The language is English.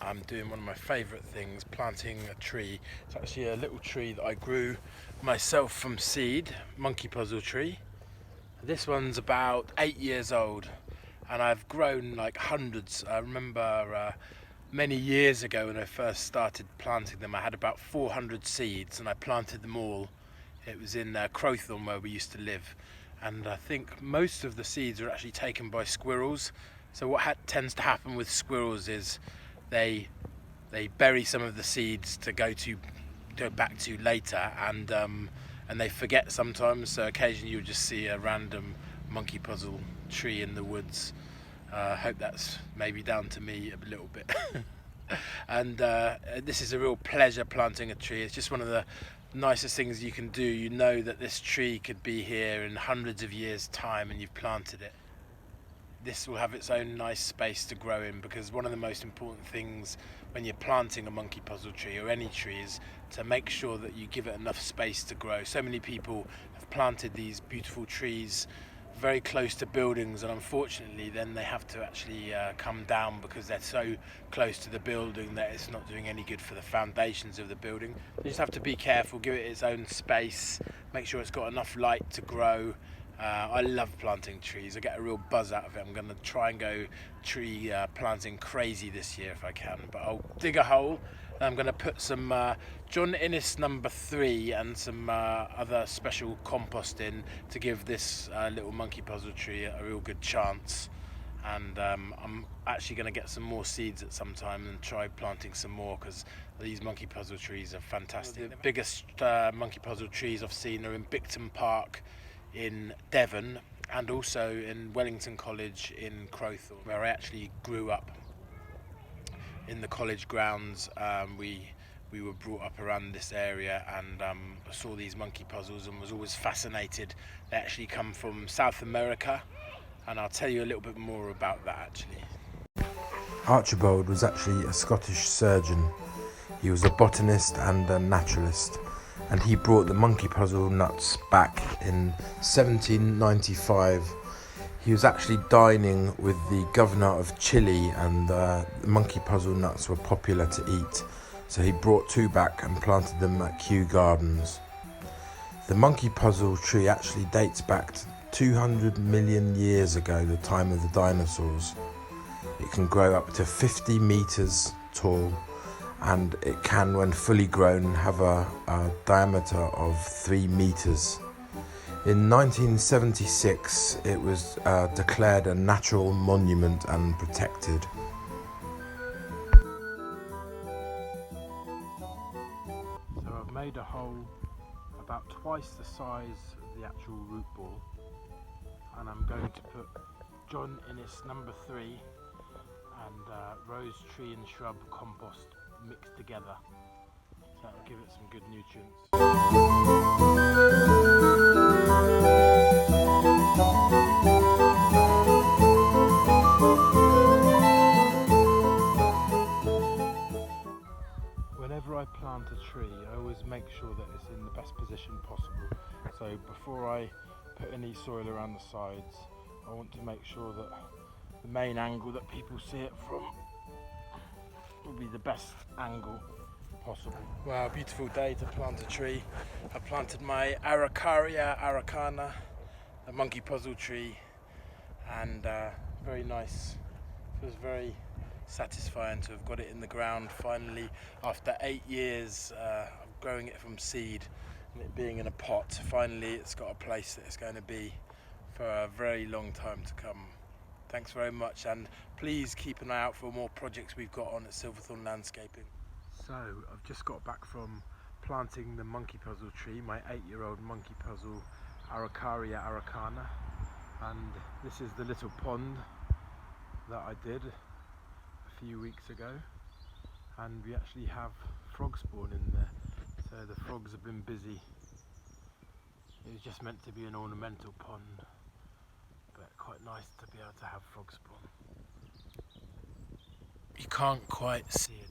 I'm doing one of my favourite things, planting a tree. It's actually a little tree that I grew myself from seed, monkey puzzle tree. This one's about 8 years old and I've grown like hundreds. I remember many years ago when I first started planting them, I had about 400 seeds and I planted them all. It was in Crowthorne where we used to live, and I think most of the seeds are actually taken by squirrels. So what tends to happen with squirrels is they bury some of the seeds to go back to later, and they forget sometimes. So occasionally you'll just see a random monkey puzzle tree in the woods. I hope that's maybe down to me a little bit. And this is a real pleasure planting a tree. It's just one of the nicest things you can do. You know that this tree could be here in hundreds of years' time and you've planted it. This will have its own nice space to grow in, because one of the most important things when you're planting a monkey puzzle tree or any tree is to make sure that you give it enough space to grow. So many people have planted these beautiful trees very close to buildings, and unfortunately then they have to actually come down because they're so close to the building that it's not doing any good for the foundations of the building. You just have to be careful, give it its own space, make sure it's got enough light to grow. I love planting trees. I get a real buzz out of it. I'm going to try and go tree planting crazy this year if I can. But I'll dig a hole and I'm going to put some John Innes number 3 and some other special compost in to give this little monkey puzzle tree a real good chance. And I'm actually going to get some more seeds at some time and try planting some more, because these monkey puzzle trees are fantastic. The biggest monkey puzzle trees I've seen are in Bicton Park in Devon, and also in Wellington College in Crowthorne, where I actually grew up. In the college grounds, we were brought up around this area, and saw these monkey puzzles and was always fascinated. They actually come from South America, and I'll tell you a little bit more about that actually. Archibald was actually a Scottish surgeon. He was a botanist and a naturalist, and he brought the monkey puzzle nuts back in 1795. He was actually dining with the governor of Chile, and the monkey puzzle nuts were popular to eat, so he brought 2 back and planted them at Kew Gardens. The monkey puzzle tree actually dates back to 200 million years ago, the time of the dinosaurs. It can grow up to 50 meters tall, and it can, when fully grown, have a diameter of 3 meters. In 1976, it was declared a natural monument and protected. So I've made a hole about twice the size of the actual root ball, and I'm going to put John Innes number 3 and rose tree and shrub compost mixed together, so that'll give it some good nutrients. Whenever I plant a tree, I always make sure that it's in the best position possible. So before I put any soil around the sides, I want to make sure that the main angle that people see it from will be the best angle possible. Wow, beautiful day to plant a tree. I planted my Araucaria Araucana, a monkey puzzle tree, and very nice. It was very satisfying to have got it in the ground finally after 8 years of growing it from seed and it being in a pot. Finally it's got a place that it's going to be for a very long time to come. Thanks very much, and please keep an eye out for more projects we've got on at Silverthorne Landscaping. So I've just got back from planting the monkey puzzle tree, my 8-year-old monkey puzzle Araucaria Araucana, and this is the little pond that I did a few weeks ago, and we actually have frog spawn in there, so the frogs have been busy. It was just meant to be an ornamental pond, but quite nice to be able to have frog spawn. You can't quite see it